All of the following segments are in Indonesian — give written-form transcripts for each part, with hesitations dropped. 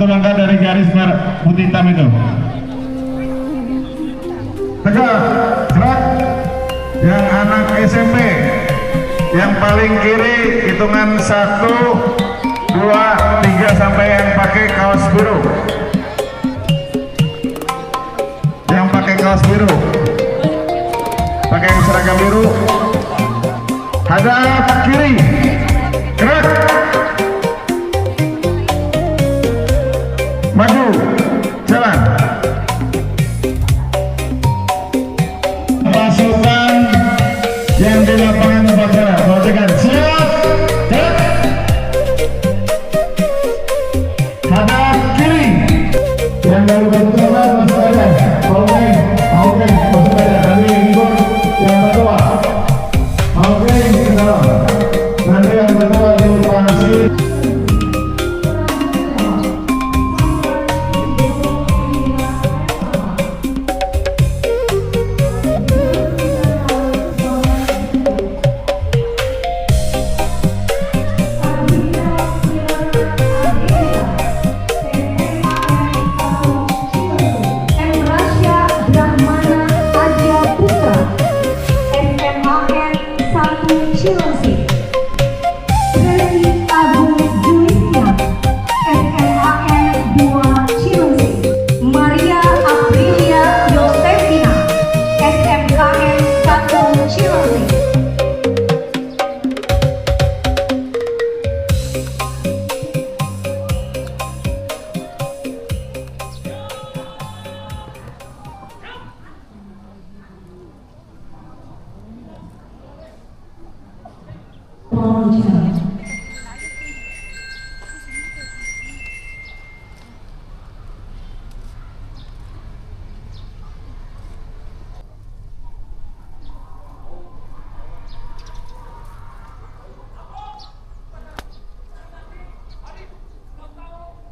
langkah dari garis putih hitam itu. Tegak, gerak. Yang anak SMP, yang paling kiri hitungan 1, 2, 3 sampai yang pakai kaos biru. Yang pakai kaos biru, pakai seragam biru, hadap kiri, gerak, maju, jalan. Pasukan yang di lapangan Bakara, perhatikan, siap, gerak, hadap kiri. Yang baru bertugas masuk aja, oke, masuk aja. Nanti ikut yang kedua, oke, nanti yang kedua diutasi.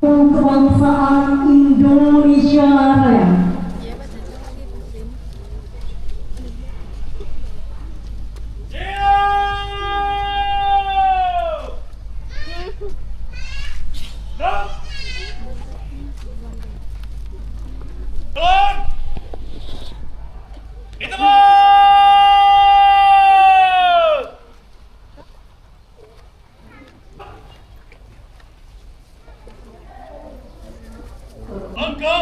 Kebangsaan Indonesia Raya. Angka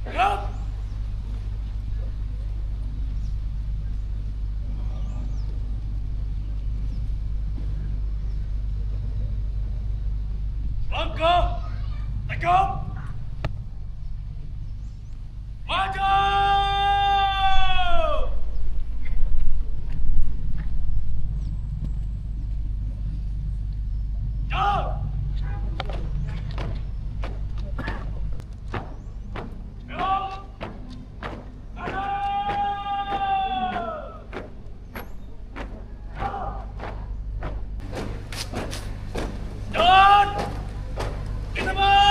Gerak! Langkah! Tegap! Maju! Jalan! Belok! Kanan! Jalan! Kita maju!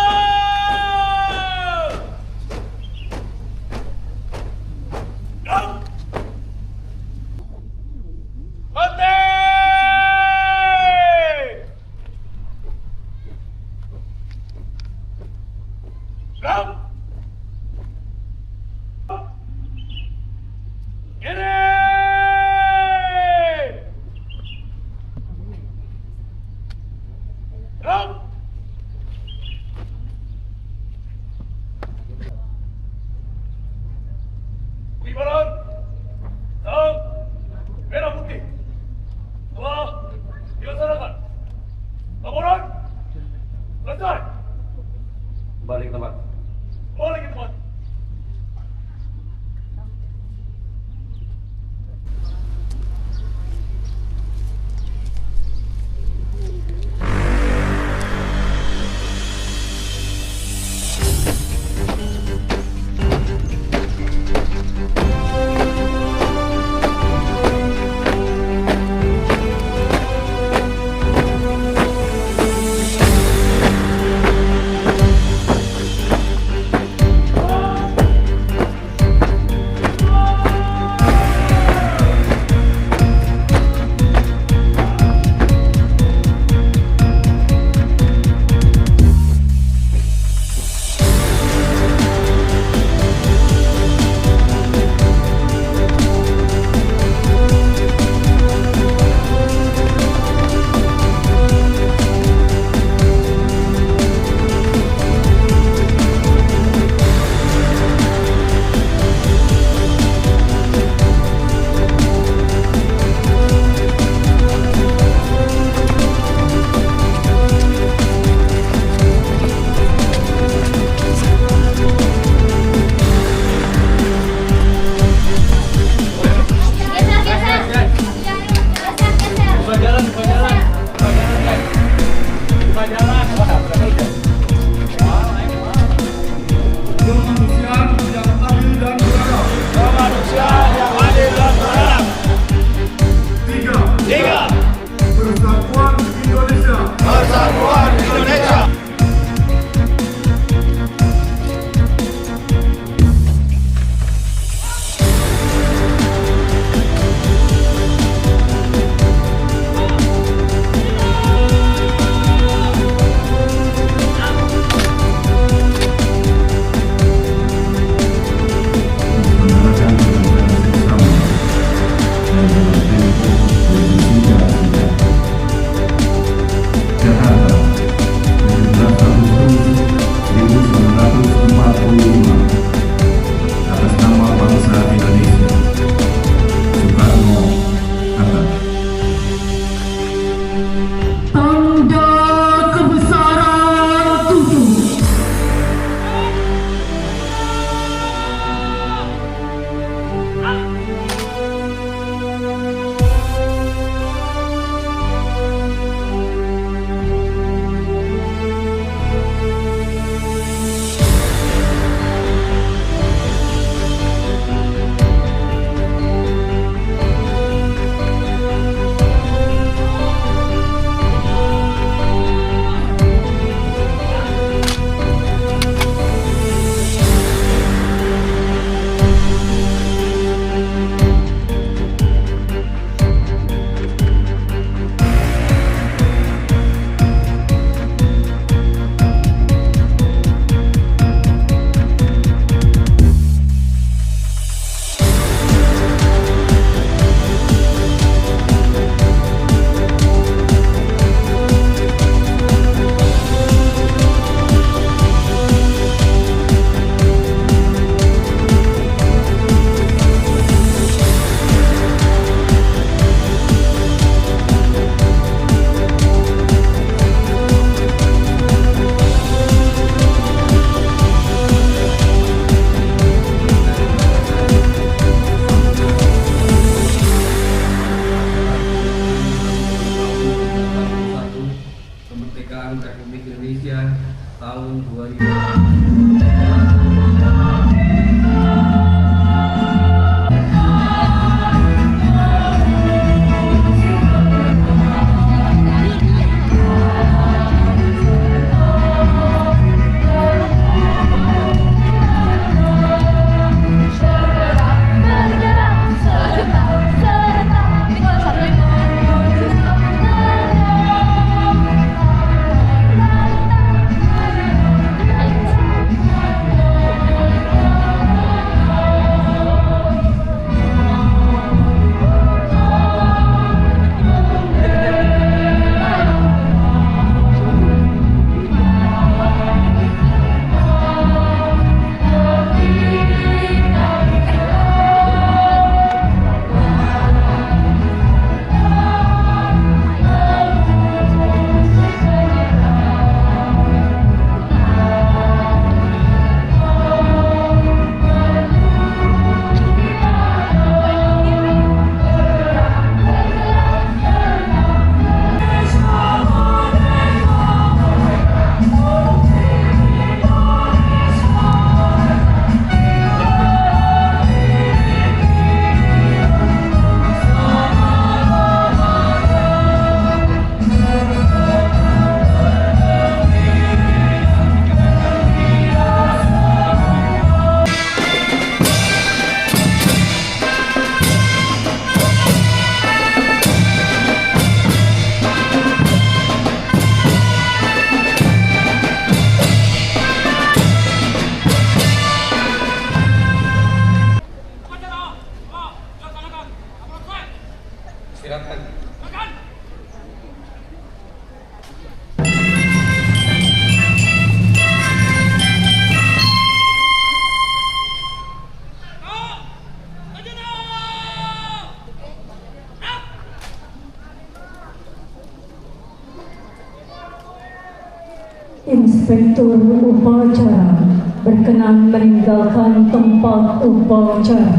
Inspektur Upacara berkenan meninggalkan tempat upacara.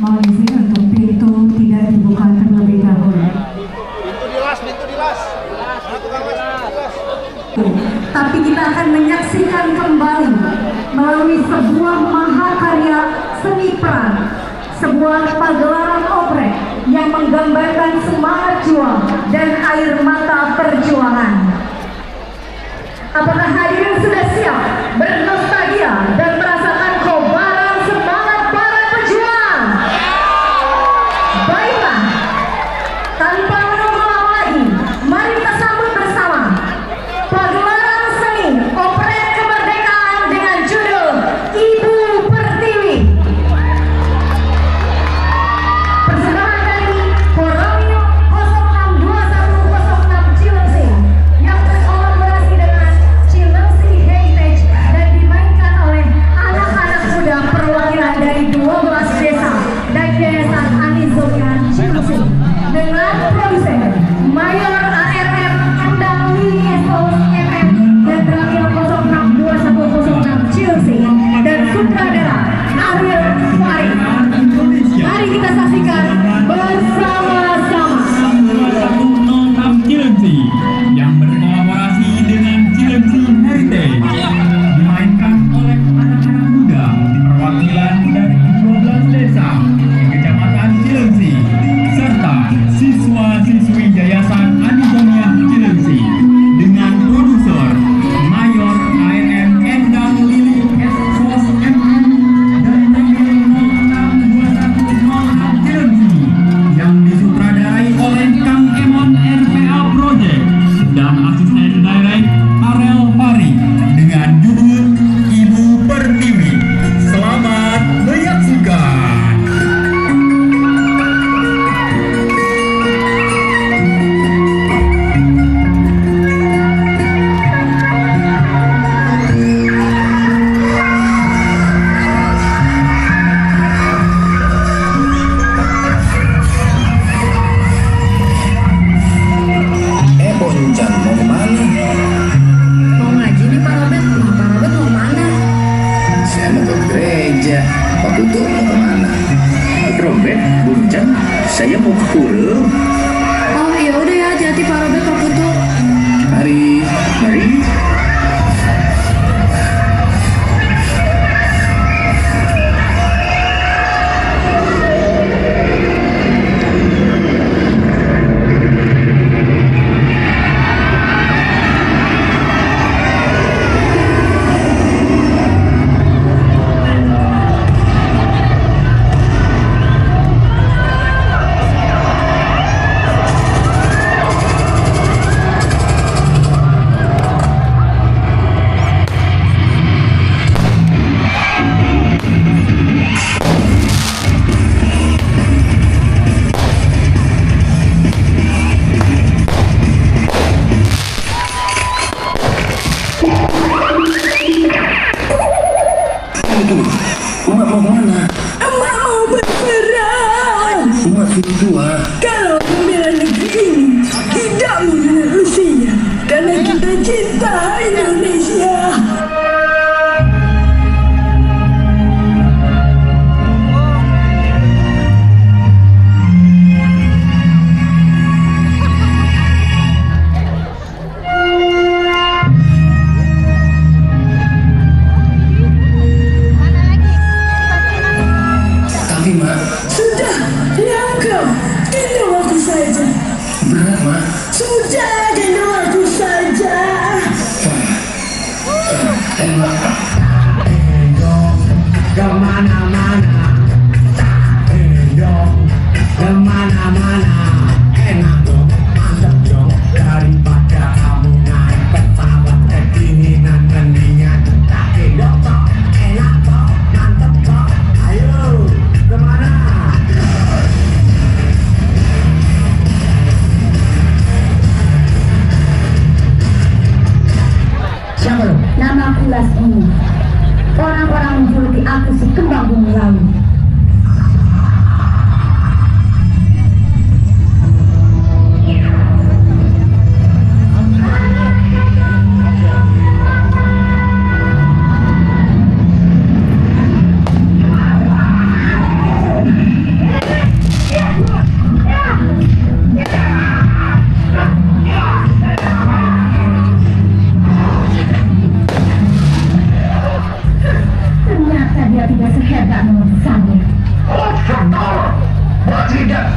Mohon izin untuk pintu tidak dibuka terlebih dahulu. Pintu dilas. Tapi kita akan menyaksikan kembali melalui sebuah mahakarya seni peran, sebuah pagelaran oprek yang menggambarkan semangat juang dan air mata perjuangan. Apakah hadirin sudah siap bernostalgia dan merasakan kobaran semangat para pejuang? Baiklah, tanpa menunggu lama lagi, mari kita sambut bersama pagelaran seni oprek kemerdekaan dengan judul Ibu Pertiwi. Persembahan dari Koramil 062106 Cilengsi yang berkolaborasi dengan Cilengsi Heritage dan dimainkan oleh anak-anak muda perwakilan dari 12 desa dan Yayasan Anizonia Cilengsi dengan produser Mayor ARM Endang Lili Estos MM dan Ramil 062106 Cilengsi dan sutradara Ariel Farid. Mari kita saksikan bersama-sama. 06 Cilengsi yang berkolaborasi dengan Cilengsi Heritage dimainkan oleh anak-anak muda perwakilan dari 12 desa di Kecamatan Cilengsi serta siswa-siswi Yayasan Anizonia Cilengsi dengan produser Mayor ARM Endang Lili Estos MM dan Ramil 062106 Cilengsi yang disutradarai oleh Kang Emon RPA Project dan asisten direct Ariel Fari dengan judul Ibu Pertiwi. Selamat menyaksikan. Boncan mau kemana? Mau ngaji nih Pak Robert. Nah, Pak Robert mau kemana? Saya mau ke gereja. Pak Putu mau kemana? Robert, Boncan, saya mau ke pura. Oh iya udah ya, hati-hati Pak Robert, Pak Putu. Mari.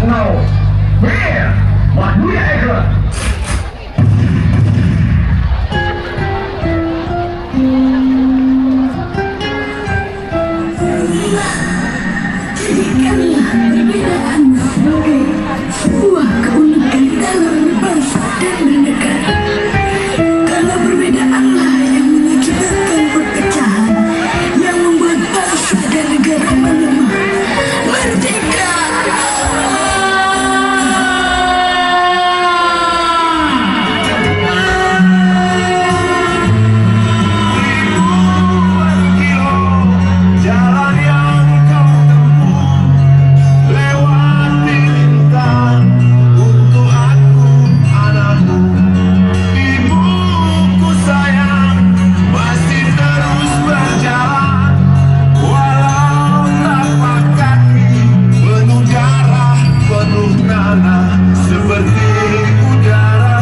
Nou, weer! Wat doe je eigenlijk? Jadikanlah perbedaan sebagai sebuah keunikan dalam berbangsa dan bernegara. Karena perbedaanlah yang mengakibatkan perpecahan, yang membuat bangsa dan negara melemah. Merdeka! Jalan yang kau tempuh lewati lintang untuk aku anakku. Ibuku sayang masih terus berjalan walau tapak kaki penuh darah penuh tanah seperti udara.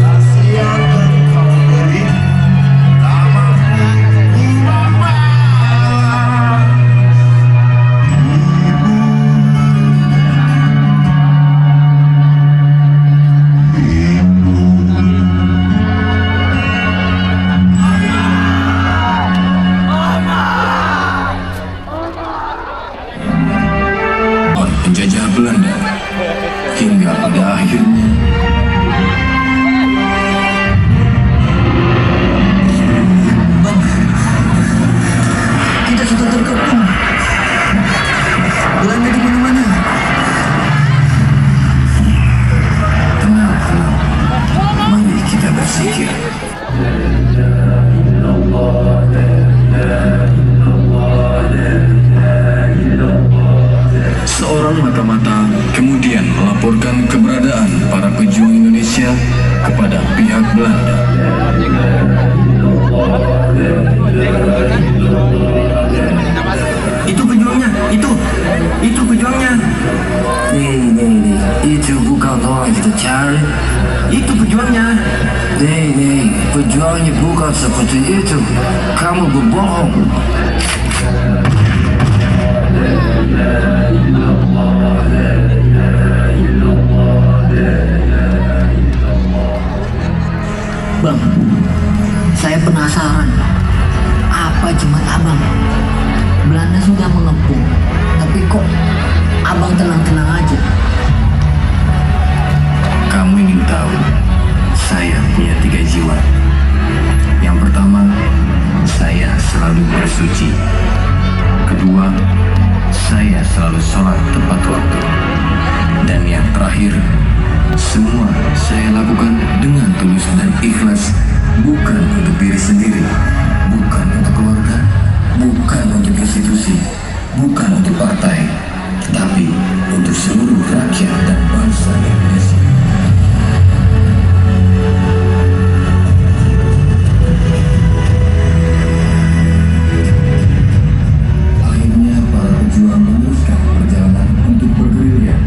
Kasih yang engkau beri tak mampu membalas. Penjajah Belanda hingga pada akhirnya Kita sudah terkepung. Belanda di mana-mana. tenang. Mari kita bersikir. Seorang mata-mata kemudian melaporkan keberadaan para pejuang Indonesia kepada pihak Belanda. Itu pejuangnya. Itu pejuangnya. Nih, itu bukan orang kita cari. Itu pejuangnya. Nih, pejuangnya bukan seperti itu. Kamu berbohong. Bang, saya penasaran. Apa jemat abang? Belanda sudah mengepung, tapi kok abang tenang-tenang aja? Kamu ingin tahu? Saya punya 3 jiwa. Yang pertama, saya selalu bersuci. Kedua, saya selalu sholat tepat waktu. Dan yang terakhir, semua saya lakukan dengan tulus dan ikhlas, bukan untuk diri sendiri, bukan untuk keluarga, bukan untuk institusi, bukan untuk partai, tapi untuk seluruh rakyat dan bangsa Indonesia. Akhirnya para pejuang meneruskan perjalanan untuk bergerilya.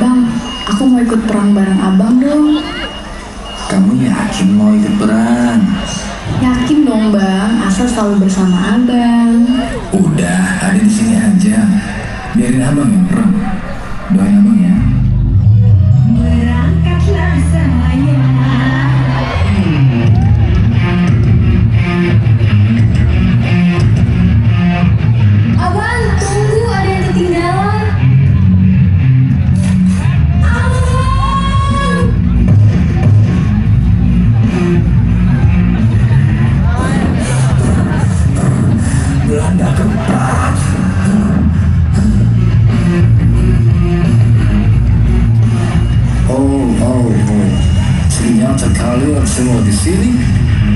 Bang, aku mau ikut perang bareng abang dong. Kamu yakin mau ikut perang? Yakin dong bang, asal selalu bersama abang. Udah, ada di sini aja. Biarin abang yang perang. Doain abang ya. Berangkatlah saya. Abang, tunggu, ada yang ketinggalan. Abang! Belanda keempat. Oh. Ternyata kalian semua di sini.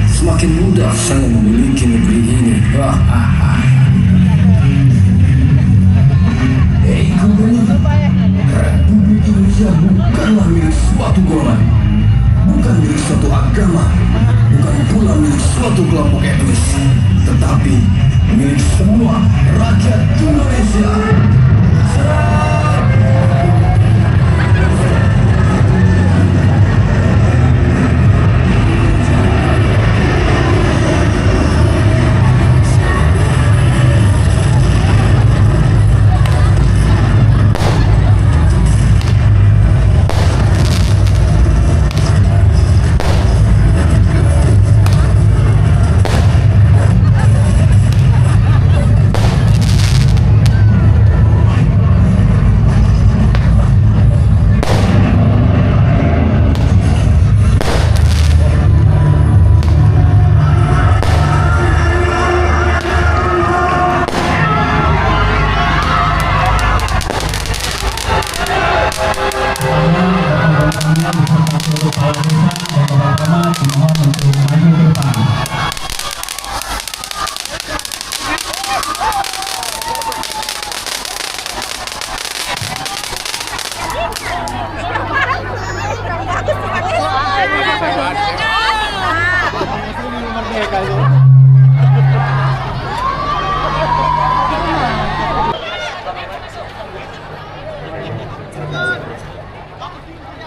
Semakin mudah saya memiliki negeri ini. Hei gubernur Republik Indonesia suatu golongan, bukan milik suatu agama, bukan pula milik suatu kelompok etnis, tetapi milik semua rakyat Indonesia.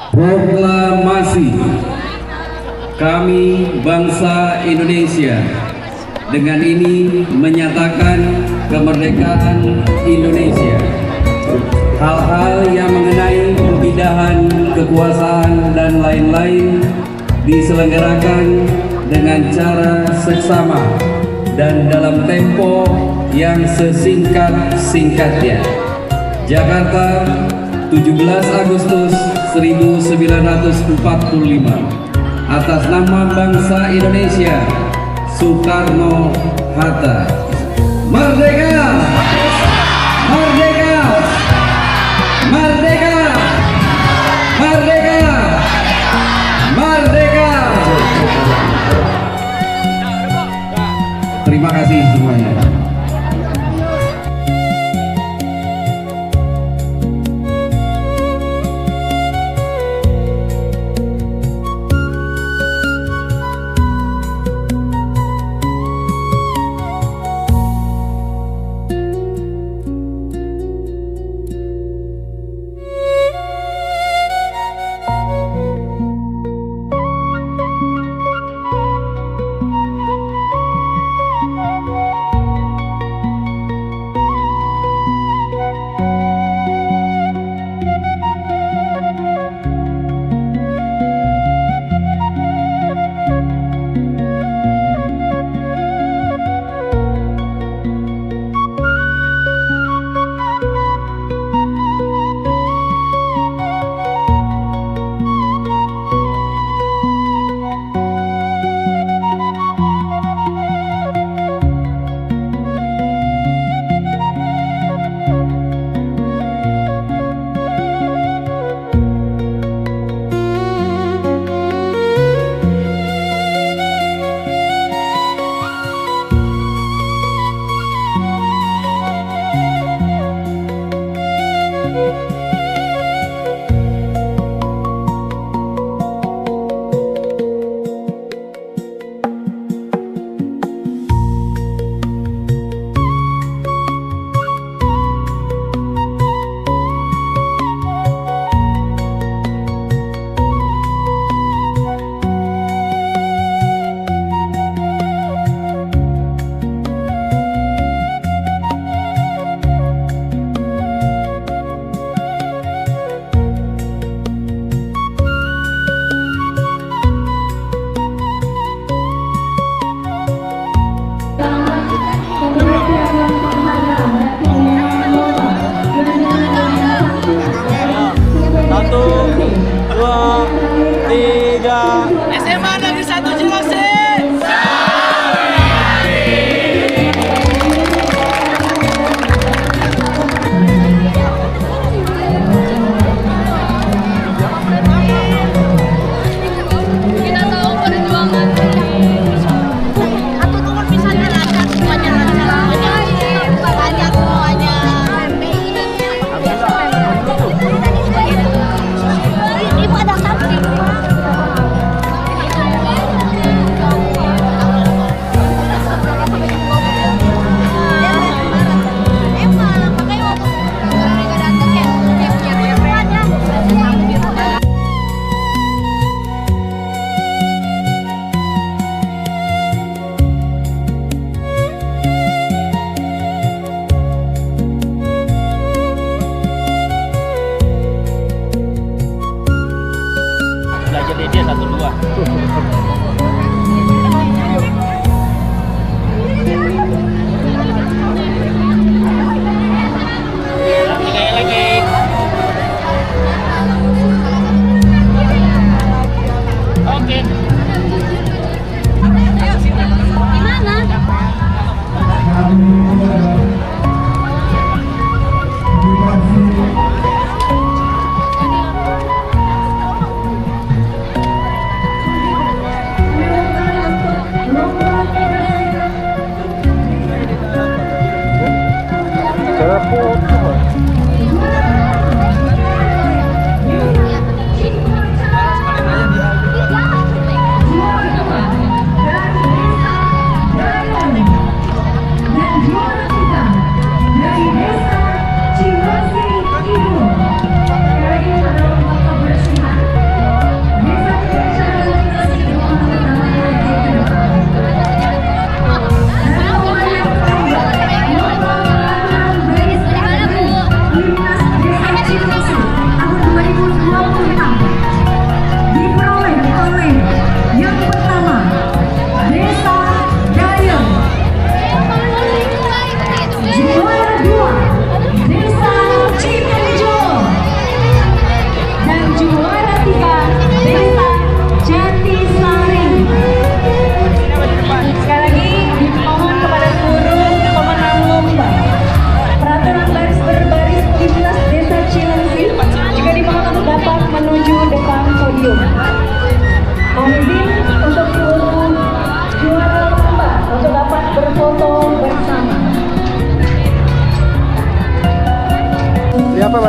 Proklamasi kami bangsa Indonesia dengan ini menyatakan kemerdekaan Indonesia. Hal-hal yang mengenai pemindahan kekuasaan dan lain-lain diselenggarakan dengan cara seksama dan dalam tempo yang sesingkat-singkatnya. Jakarta, 17 Agustus 1945. Atas nama bangsa Indonesia, Soekarno-Hatta. Merdeka! Merdeka! Merdeka! Merdeka! Merdeka! Terima kasih semuanya.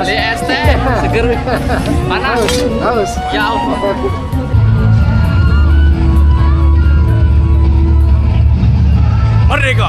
Beli es teh, seger, panas. Haus. Ya Allah. Merdeka!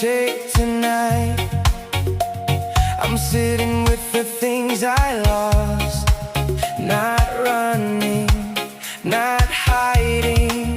shake tonight. I'm sitting with the things I lost. Not running, not hiding.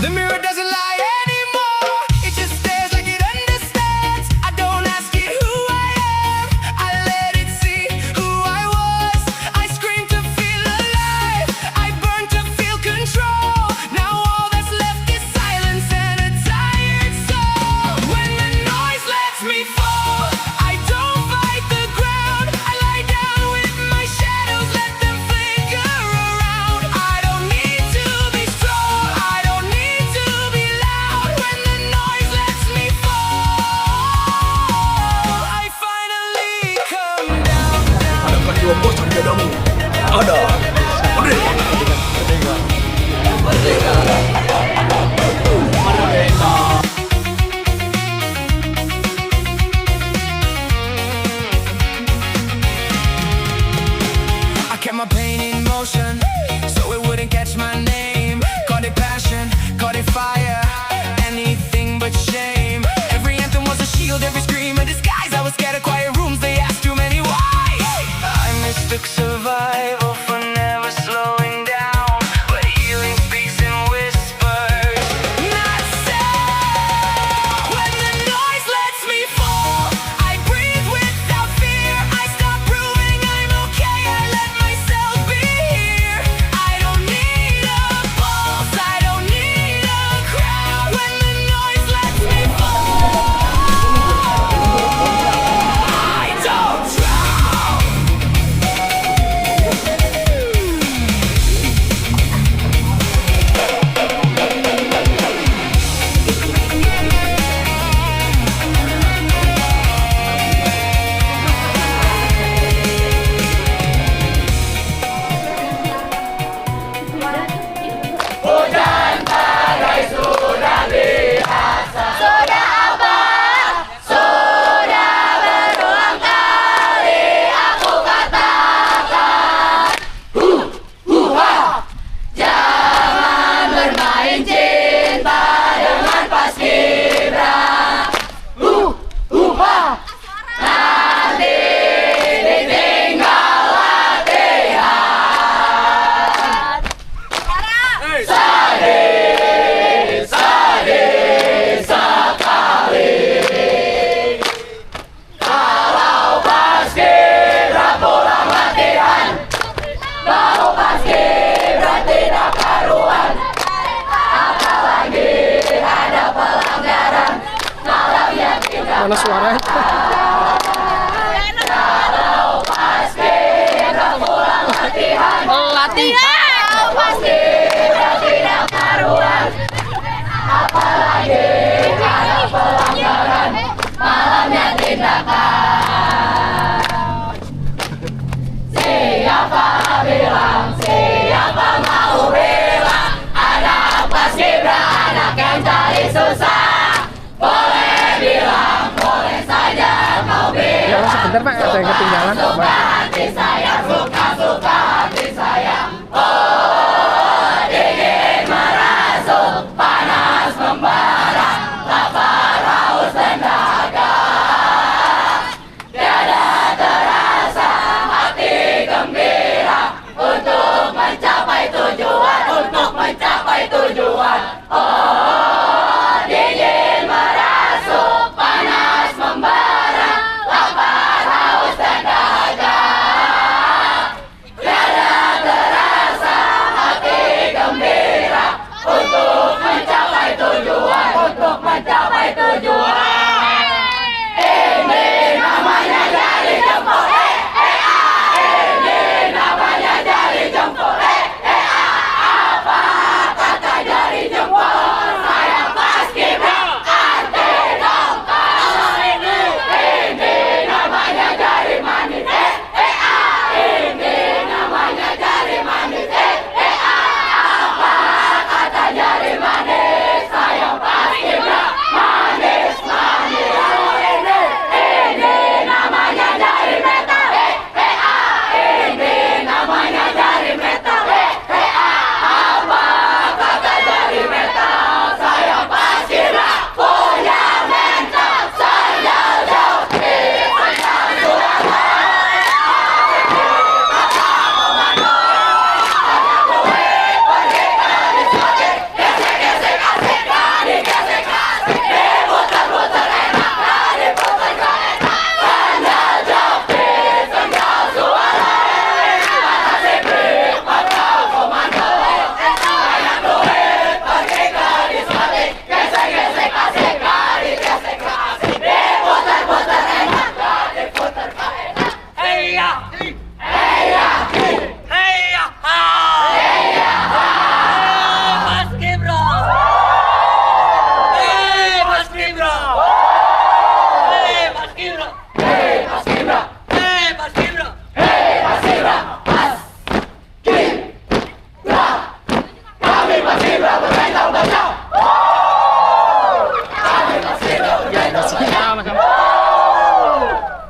The mirror doesn't lie anymore. It just stares like it understands. I don't ask it who I am, I let it see who I was. I scream to feel alive, I burn to feel control. Now all that's left is silence and a tired soul. When the noise lets me fall, I don't fight the ground. I lie down with my shadows, let them flicker around. I don't need to be strong, I don't need to be loud. When the noise lets me fall, I finally come down. Adakah jiwa bosan padamu? Ada. Merdeka. I kept my pain in motion, so it wouldn't catch my name. Caught it passion, caught it fire, anything but shame. Every anthem was a shield, every scream a disguise. I was scared of quiet rooms, they asked too many why. I mistook survival for never slowing down, but healing speaks in whispers, not sound. Mana suaranya? Latihan pasti tidak karuan, apalagi ada pelanggaran, malamnya tindakan. Siapa bilang, siapa mau bilang, anak paskibra anak yang cari susah. Boleh bilang, boleh saja kau bilang. Ya sebentar Pak, ada yang ketinggalan. Suka hati saya, suka hati saya. Oh, dingin merasuk, panas membara, lapar haus dan dahaga. Tiada terasa hati gembira untuk mencapai tujuan, untuk mencapai tujuan. Oh, dingin merasuk, panas membara, lapar haus dan dahaga. Tiada terasa hati gembira untuk mencapai tujuan, untuk mencapai tujuan. Ini namanya jari jempol, ini namanya jari jempol, apa kata jari jempol? Saya paskibra anti dongkal. Ini namanya jari manis, ini namanya jari manis, apa kata jari manis? Saya paskibra manis manis. Ini namanya jari metal, ini namanya jari metal, apa kata jari metal? Saya paskibra punya mental, sandal jauh di sandal suara.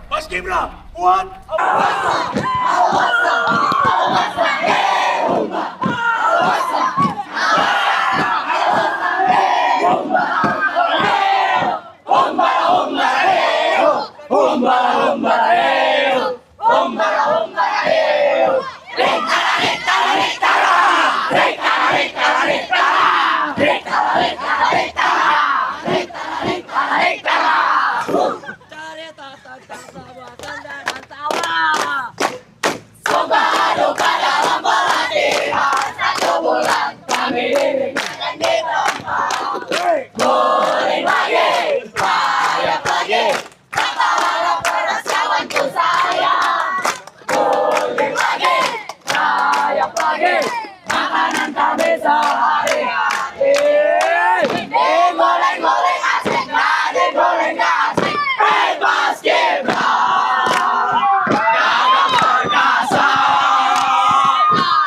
Paskibra, buat makanan kami sehari-hari. Digoreng-goreng asik, nggak digoreng nggak asik. Paskibra yang perkasa,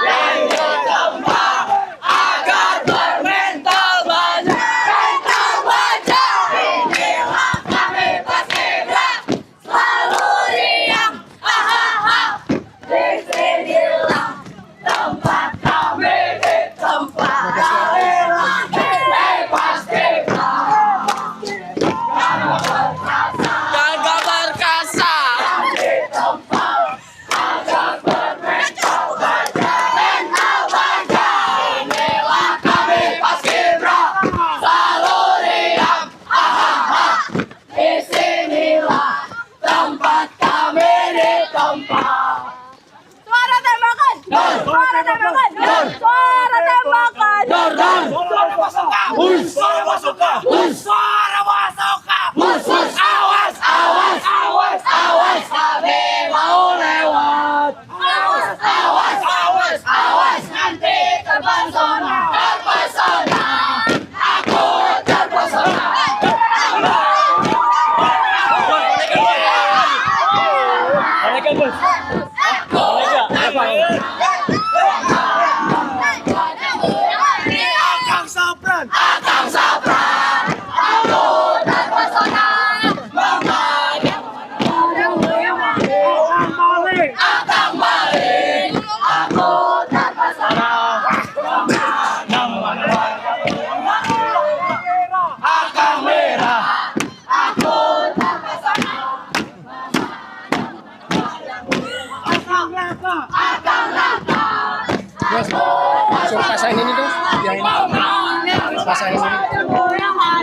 yang berkembang agar bermental baja. Mental baja, inilah kami paskibra, selalu riang. Disinilah tempat kami di tempat paskibra jaga perkasa di tempat agar bermental baja. Mental baja, inilah kami paskibra, selalu riang. Disinilah tempat kami di tempat. Suara tembakan! Suara tembakan! Suara tembakan! Suara pasukan! Suara pasukan! Suara pasukan! Awas!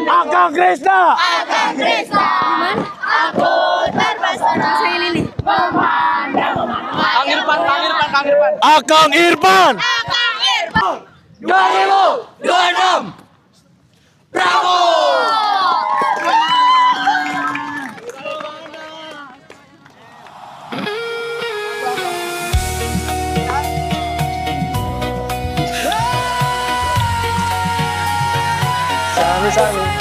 Akang Krisna. Aku terpesona. Kang Irfan. Akang Irfan. 2026. Bravo. Sami-sami.